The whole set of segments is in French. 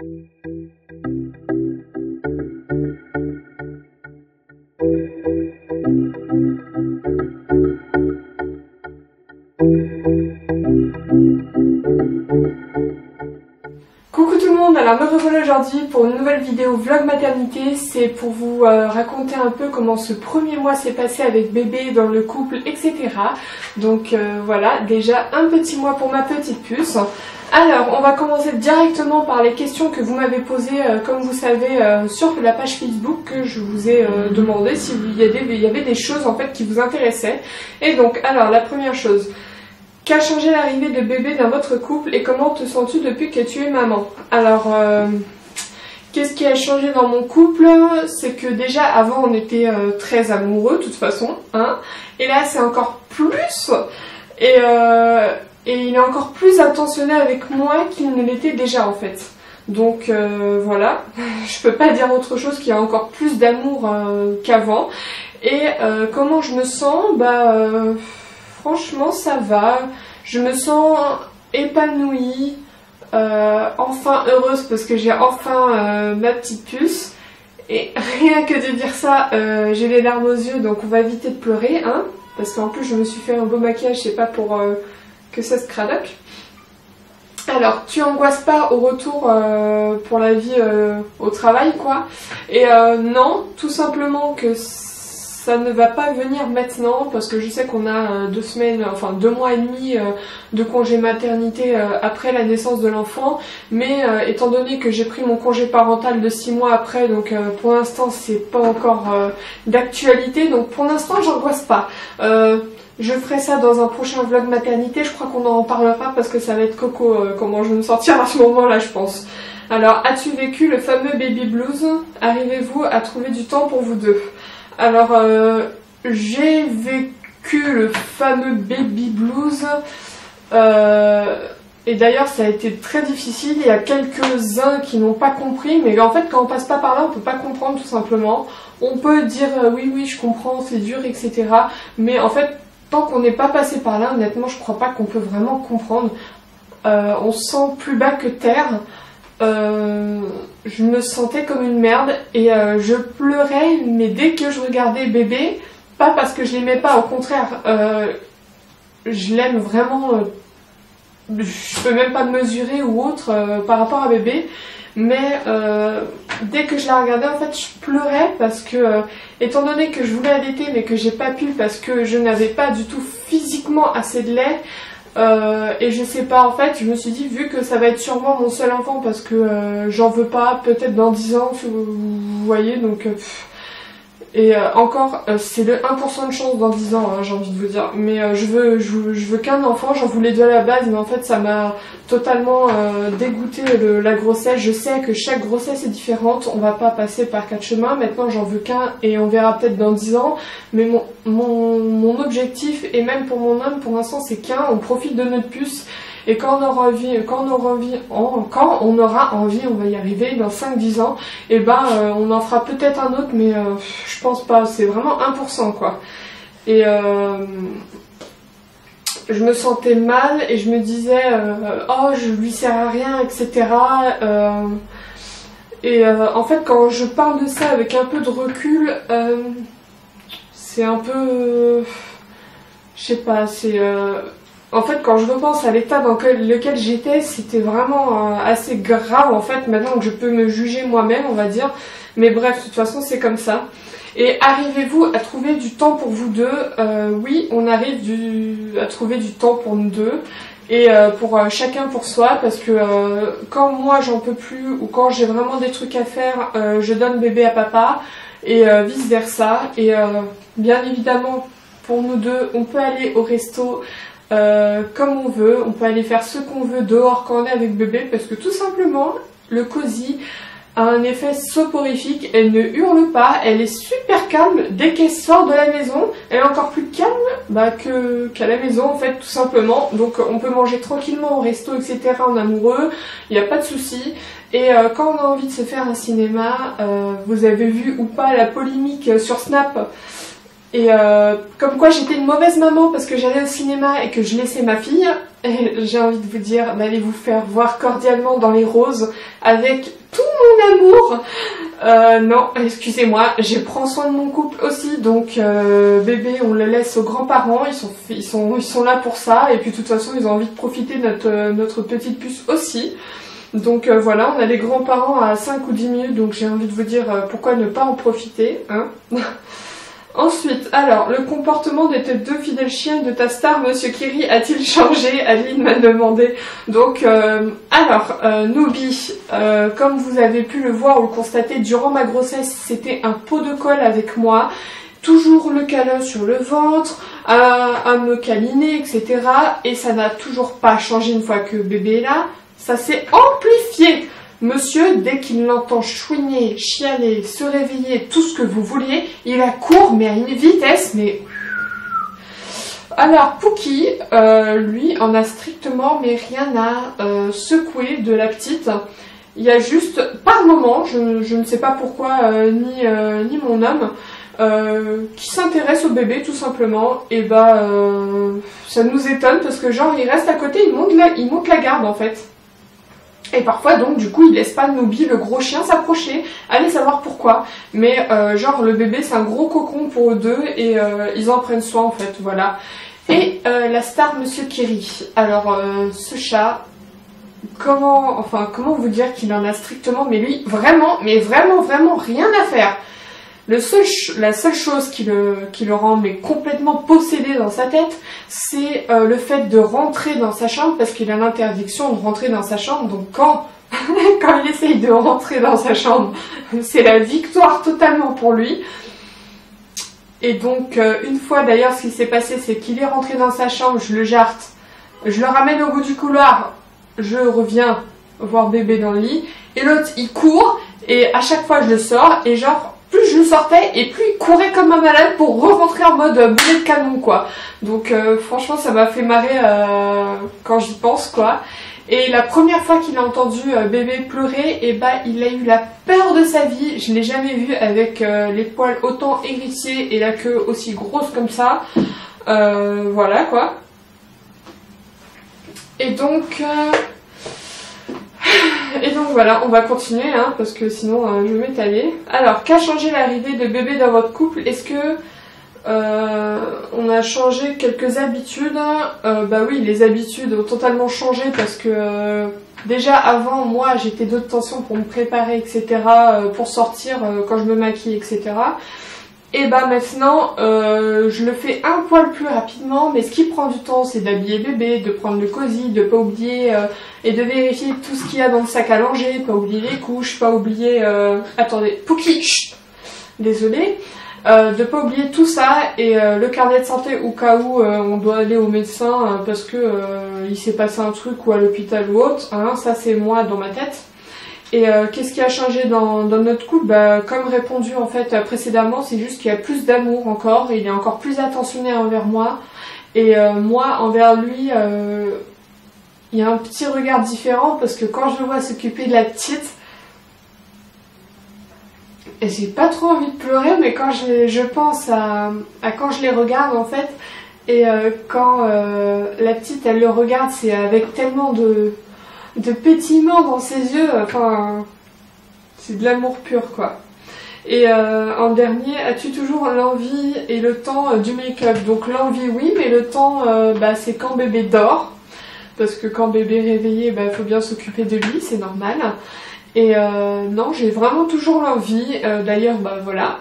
Coucou tout le monde, alors me revoilà aujourd'hui pour une nouvelle vidéo vlog maternité. C'est pour vous raconter un peu comment ce premier mois s'est passé avec bébé dans le couple, etc. Donc voilà, déjà un petit mois pour ma petite puce. Alors on va commencer directement par les questions que vous m'avez posées, comme vous savez, sur la page Facebook, que je vous ai demandé s'il y avait des choses en fait qui vous intéressaient. Et donc alors la première chose: qu'a changé l'arrivée de bébé dans votre couple et comment te sens-tu depuis que tu es maman? Alors, qu'est-ce qui a changé dans mon couple? C'est que déjà avant on était très amoureux de toute façon, hein, et là c'est encore plus, et il est encore plus attentionné avec moi qu'il ne l'était déjà en fait. Donc voilà, je peux pas dire autre chose, qu'il y a encore plus d'amour qu'avant. Et comment je me sens? Franchement ça va, je me sens épanouie, enfin heureuse parce que j'ai enfin ma petite puce. Et rien que de dire ça, j'ai les larmes aux yeux, donc on va éviter de pleurer, hein, parce qu'en plus je me suis fait un beau maquillage, c'est pas pour que ça se cradoque. Alors, tu angoisses pas au retour pour la vie au travail, quoi? Et non, tout simplement que ça ne va pas venir maintenant parce que je sais qu'on a 2 mois et demi de congé maternité après la naissance de l'enfant, mais étant donné que j'ai pris mon congé parental de 6 mois après, donc pour l'instant c'est pas encore d'actualité, donc pour l'instant j'angoisse pas. Je ferai ça dans un prochain vlog maternité, je crois qu'on en parlera parce que ça va être coco comment je vais me sentir à ce moment-là, je pense. Alors, as-tu vécu le fameux baby blues? Arrivez-vous à trouver du temps pour vous deux? Alors, j'ai vécu le fameux baby blues, et d'ailleurs ça a été très difficile. Il y a quelques-uns qui n'ont pas compris, mais en fait quand on passe pas par là on peut pas comprendre tout simplement. On peut dire oui je comprends, c'est dur, etc. Mais en fait tant qu'on n'est pas passé par là, honnêtement je crois pas qu'on peut vraiment comprendre. On se sent plus bas que terre. Je me sentais comme une merde et je pleurais, mais dès que je regardais bébé, pas parce que je l'aimais pas, au contraire, je l'aime vraiment, je peux même pas mesurer ou autre par rapport à bébé, mais dès que je la regardais en fait je pleurais parce que étant donné que je voulais allaiter mais que j'ai pas pu parce que je n'avais pas du tout physiquement assez de lait. Et je sais pas, en fait je me suis dit, vu que ça va être sûrement mon seul enfant parce que j'en veux pas, peut-être dans 10 ans, vous voyez, donc et encore c'est le 1% de chance dans 10 ans, hein, j'ai envie de vous dire, mais je veux qu'un enfant, j'en voulais deux à la base, mais en fait ça m'a totalement dégoûté la grossesse. Je sais que chaque grossesse est différente, on va pas passer par 4 chemins, maintenant j'en veux qu'un et on verra peut-être dans 10 ans, mais mon objectif, et même pour mon homme pour l'instant c'est qu'un, on profite de notre puce. Et quand on aura envie, on va y arriver dans 5-10 ans, et on en fera peut-être un autre, mais je pense pas, c'est vraiment 1% quoi. Et je me sentais mal et je me disais oh je lui sers à rien, etc. En fait quand je parle de ça avec un peu de recul, c'est un peu, je sais pas, c'est en fait quand je repense à l'état dans lequel j'étais, c'était vraiment assez grave en fait, maintenant que je peux me juger moi-même on va dire, mais bref de toute façon c'est comme ça. Et arrivez-vous à trouver du temps pour vous deux? Oui, on arrive à trouver du temps pour nous deux et pour chacun pour soi, parce que quand moi j'en peux plus ou quand j'ai vraiment des trucs à faire, je donne bébé à papa et vice versa. Et bien évidemment pour nous deux on peut aller au resto comme on veut, on peut aller faire ce qu'on veut dehors quand on est avec bébé, parce que tout simplement le cosy a un effet soporifique. Elle ne hurle pas, elle est super calme dès qu'elle sort de la maison, elle est encore plus calme qu'à la maison en fait tout simplement. Donc on peut manger tranquillement au resto, etc. en amoureux, il n'y a pas de souci. Et quand on a envie de se faire un cinéma, vous avez vu ou pas la polémique sur Snap Et comme quoi j'étais une mauvaise maman parce que j'allais au cinéma et que je laissais ma fille. Et j'ai envie de vous dire d'aller vous faire voir cordialement dans les roses avec tout mon amour. Non, excusez-moi, je prends soin de mon couple aussi, donc bébé on le laisse aux grands-parents, ils sont là pour ça, et puis de toute façon ils ont envie de profiter de notre petite puce aussi. Donc voilà, on a les grands-parents à 5 ou 10 minutes, donc j'ai envie de vous dire pourquoi ne pas en profiter, hein. Ensuite, alors, le comportement de tes deux fidèles chiens de ta star, Monsieur Kiri, a-t-il changé? Aline m'a demandé. Donc, Nobi, comme vous avez pu le voir ou le constater, durant ma grossesse, c'était un pot de colle avec moi. Toujours le câlin sur le ventre, à me câliner, etc. Et ça n'a toujours pas changé une fois que bébé est là. Ça s'est amplifié. Monsieur, dès qu'il l'entend chouiner, chialer, se réveiller, tout ce que vous vouliez, il accourt, mais à une vitesse, mais... Alors, Pookie, lui, en a strictement, mais rien à secouer de la petite. Il y a juste, par moment, je ne sais pas pourquoi, ni mon homme, qui s'intéresse au bébé, tout simplement, et bah, ça nous étonne, parce que genre, il reste à côté, il monte la garde, en fait. Et parfois donc du coup il laisse pas Nobi le gros chien s'approcher, allez savoir pourquoi. Mais genre le bébé c'est un gros cocon pour eux deux et ils en prennent soin en fait, voilà. Et la star Monsieur Kiri. Alors ce chat, comment vous dire qu'il en a strictement, mais lui vraiment rien à faire. La seule chose qui le rend mais complètement possédé dans sa tête, c'est le fait de rentrer dans sa chambre, parce qu'il a l'interdiction de rentrer dans sa chambre. Donc quand il essaye de rentrer dans sa chambre, c'est la victoire totalement pour lui. Et donc une fois d'ailleurs ce qui s'est passé, c'est qu'il est rentré dans sa chambre, je le jarte, je le ramène au bout du couloir, je reviens voir bébé dans le lit, et l'autre il court, et à chaque fois je le sors, et genre... plus je le sortais et plus il courait comme un malade pour re-rentrer en mode boulet de canon quoi. Donc franchement ça m'a fait marrer quand j'y pense quoi. Et la première fois qu'il a entendu bébé pleurer, et bah il a eu la peur de sa vie. Je l'ai jamais vu avec les poils autant hérissés et la queue aussi grosse comme ça. Voilà quoi. Et donc voilà, on va continuer hein, parce que sinon je vais m'étaler. Alors, qu'a changé l'arrivée de bébé dans votre couple? Est-ce que on a changé quelques habitudes? Bah oui, les habitudes ont totalement changé parce que déjà avant, moi j'étais d'autres tensions pour me préparer, etc. Pour sortir quand je me maquille, etc. Et bah maintenant, je le fais un poil plus rapidement, mais ce qui prend du temps, c'est d'habiller bébé, de prendre le cosy, de pas oublier et de vérifier tout ce qu'il y a dans le sac à langer, pas oublier les couches, pas oublier... Attendez, Pookie, chut, désolée. De pas oublier tout ça et le carnet de santé au cas où on doit aller au médecin parce que il s'est passé un truc ou à l'hôpital ou autre, hein, ça c'est moi dans ma tête. Et qu'est-ce qui a changé dans notre couple? Bah, comme répondu en fait précédemment, c'est juste qu'il y a plus d'amour encore, il est encore plus attentionné envers moi. Et moi envers lui, il y a un petit regard différent parce que quand je le vois s'occuper de la petite, j'ai pas trop envie de pleurer, mais quand je pense à quand je les regarde en fait, et quand la petite elle le regarde, c'est avec tellement de pétillement dans ses yeux, enfin c'est de l'amour pur quoi. Et en dernier, as-tu toujours l'envie et le temps du make-up? Donc l'envie oui, mais le temps bah, c'est quand bébé dort, parce que quand bébé est réveillé, bah, faut bien s'occuper de lui, c'est normal. Et non, j'ai vraiment toujours l'envie, d'ailleurs bah voilà,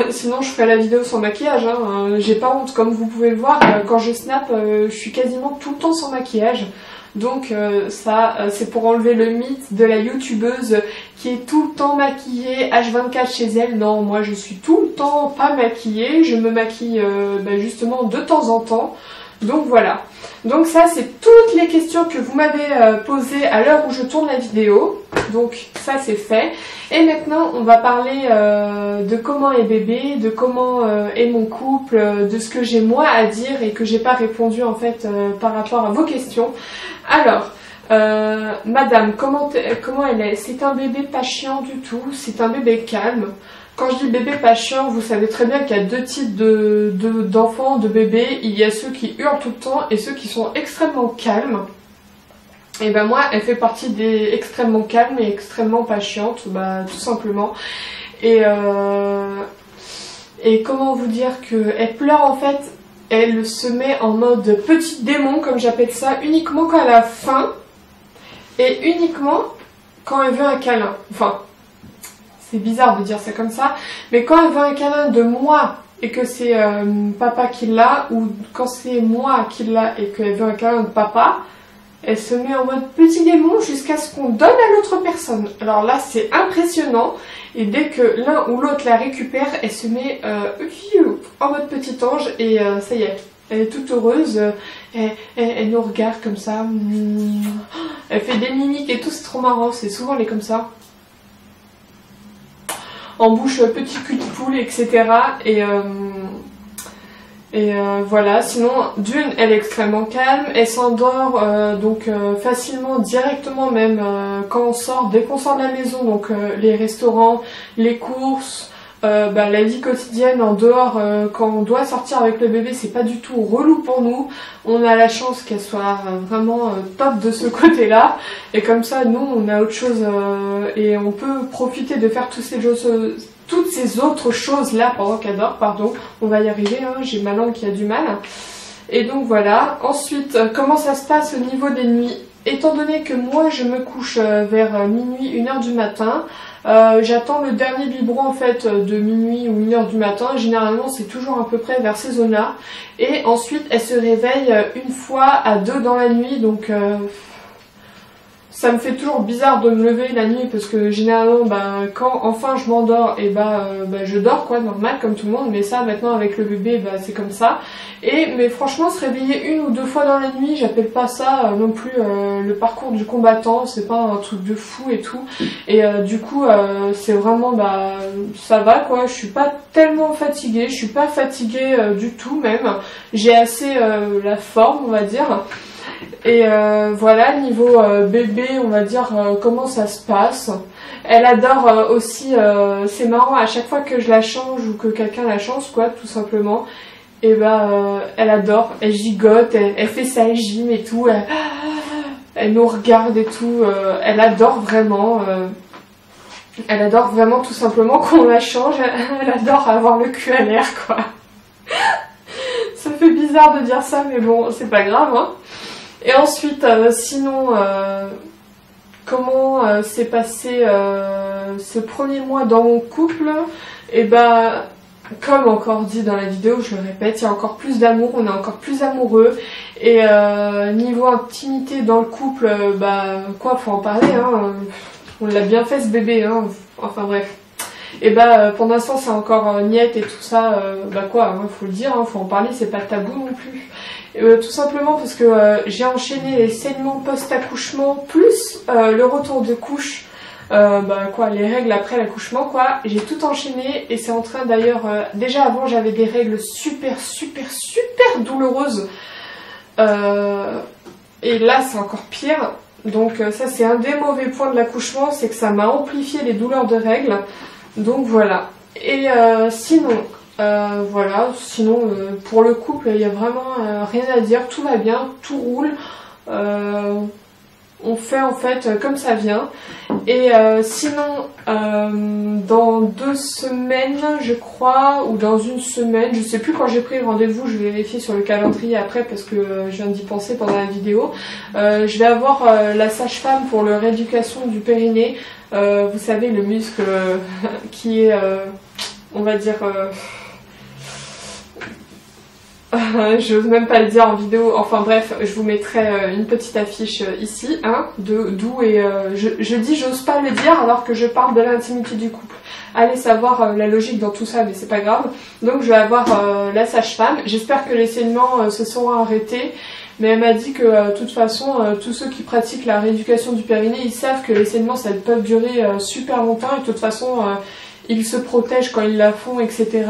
sinon je ferai la vidéo sans maquillage, hein. J'ai pas honte, comme vous pouvez le voir, quand je snap, je suis quasiment tout le temps sans maquillage. Donc ça, c'est pour enlever le mythe de la youtubeuse qui est tout le temps maquillée H24 chez elle. Non, moi je suis tout le temps pas maquillée, je me maquille bah, justement de temps en temps. Donc voilà. Donc ça, c'est toutes les questions que vous m'avez posées à l'heure où je tourne la vidéo. Donc ça, c'est fait. Et maintenant, on va parler de comment est bébé, de comment est mon couple, de ce que j'ai moi à dire et que j'ai pas répondu en fait par rapport à vos questions. Alors, Madame, comment elle est? C'est un bébé pas chiant du tout, c'est un bébé calme. Quand je dis bébé pas chiant, vous savez très bien qu'il y a deux types d'enfants, de bébés. Il y a ceux qui hurlent tout le temps et ceux qui sont extrêmement calmes. Et ben moi, elle fait partie des extrêmement calmes et extrêmement pas chiantes, bah tout simplement. Et comment vous dire qu'elle pleure en fait, elle se met en mode petit démon, comme j'appelle ça, uniquement quand elle a faim et uniquement quand elle veut un câlin. Enfin, c'est bizarre de dire ça comme ça, mais quand elle veut un câlin de moi et que c'est papa qui l'a, ou quand c'est moi qui l'a et qu'elle veut un câlin de papa, elle se met en mode petit démon jusqu'à ce qu'on donne à l'autre personne. Alors là, c'est impressionnant. Et dès que l'un ou l'autre la récupère, elle se met en mode petit ange et ça y est. Elle est toute heureuse. Elle nous regarde comme ça. Elle fait des mimiques et tout, c'est trop marrant. C'est souvent elle est comme ça. En bouche, petit cul de poule, etc. Voilà, sinon d'une elle est extrêmement calme, elle s'endort facilement, directement même quand on sort, dès qu'on sort de la maison, donc les restaurants, les courses, la vie quotidienne en dehors, quand on doit sortir avec le bébé, c'est pas du tout relou pour nous. On a la chance qu'elle soit vraiment top de ce côté-là, et comme ça nous on a autre chose et on peut profiter de faire toutes ces autres choses là pendant qu'elle dort, pardon, on va y arriver, hein, j'ai ma langue qui a du mal. Et donc voilà. Ensuite, comment ça se passe au niveau des nuits? Étant donné que moi je me couche vers minuit, 1h du matin, j'attends le dernier biberon en fait de minuit ou 1h du matin, généralement c'est toujours à peu près vers ces zones là, et ensuite elle se réveille une fois à deux dans la nuit, donc ça me fait toujours bizarre de me lever la nuit parce que généralement quand enfin je m'endors et je dors quoi, normal comme tout le monde, mais ça maintenant avec le bébé c'est comme ça. Mais franchement se réveiller une ou deux fois dans la nuit, j'appelle pas ça non plus le parcours du combattant, c'est pas un truc de fou et tout. Et du coup c'est vraiment ça va quoi, je suis pas tellement fatiguée, je suis pas fatiguée du tout même, j'ai assez la forme on va dire. Et voilà, niveau bébé, on va dire comment ça se passe. Elle adore aussi, c'est marrant, à chaque fois que je la change ou que quelqu'un la change, quoi, tout simplement. Et elle adore, elle gigote, elle fait sa gym et tout, elle nous regarde et tout, elle adore vraiment. Elle adore vraiment tout simplement qu'on la change, elle adore avoir le cul à l'air, quoi. Ça fait bizarre de dire ça, mais bon, c'est pas grave, hein. Et ensuite, sinon, comment s'est passé ce premier mois dans mon couple? Et comme encore dit dans la vidéo, je le répète, il y a encore plus d'amour, on est encore plus amoureux. Et niveau intimité dans le couple, faut en parler, hein. On l'a bien fait ce bébé, hein. Enfin bref. Et pour l'instant c'est encore niette et tout ça, faut le dire, hein, faut en parler, c'est pas tabou non plus. Tout simplement parce que j'ai enchaîné les saignements post-accouchement plus le retour de couche, les règles après l'accouchement quoi, j'ai tout enchaîné et c'est en train d'ailleurs, déjà avant j'avais des règles super douloureuses et là c'est encore pire, donc ça c'est un des mauvais points de l'accouchement, c'est que ça m'a amplifié les douleurs de règles, donc voilà. Et sinon pour le couple il n'y a vraiment rien à dire, tout va bien, tout roule, on fait en fait comme ça vient. Et sinon dans 2 semaines je crois, ou dans 1 semaine, je sais plus quand j'ai pris le rendez-vous, je vais vérifier sur le calendrier après parce que je viens d'y penser pendant la vidéo, je vais avoir la sage-femme pour la rééducation du périnée, vous savez le muscle qui est on va dire j'ose même pas le dire en vidéo, enfin bref, je vous mettrai une petite affiche ici, hein, d'où et je dis j'ose pas le dire alors que je parle de l'intimité du couple. Allez savoir la logique dans tout ça, mais c'est pas grave. Donc je vais avoir la sage-femme, j'espère que les saignements se seront arrêtés, mais elle m'a dit que de toute façon, tous ceux qui pratiquent la rééducation du périnée, ils savent que les saignements ça peuvent durer super longtemps et de toute façon ils se protègent quand ils la font, etc.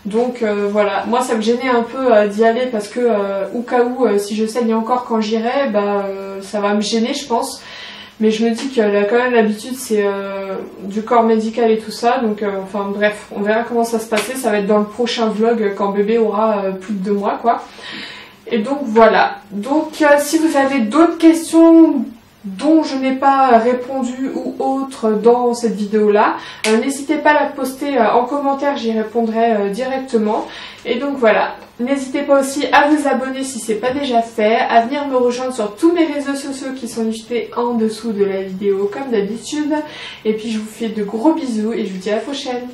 Donc voilà, moi ça me gênait un peu d'y aller parce que au cas où si je saigne encore quand j'irai, ça va me gêner je pense. Mais je me dis qu'elle a quand même l'habitude, c'est du corps médical et tout ça. Donc enfin bref, on verra comment ça se passer. Ça va être dans le prochain vlog quand bébé aura plus de 2 mois quoi. Et donc voilà. Donc si vous avez d'autres questions dont je n'ai pas répondu ou autres dans cette vidéo là, n'hésitez pas à la poster en commentaire, j'y répondrai directement. Et donc voilà, n'hésitez pas aussi à vous abonner si ce n'est pas déjà fait, à venir me rejoindre sur tous mes réseaux sociaux qui sont listés en dessous de la vidéo comme d'habitude. Et puis je vous fais de gros bisous et je vous dis à la prochaine.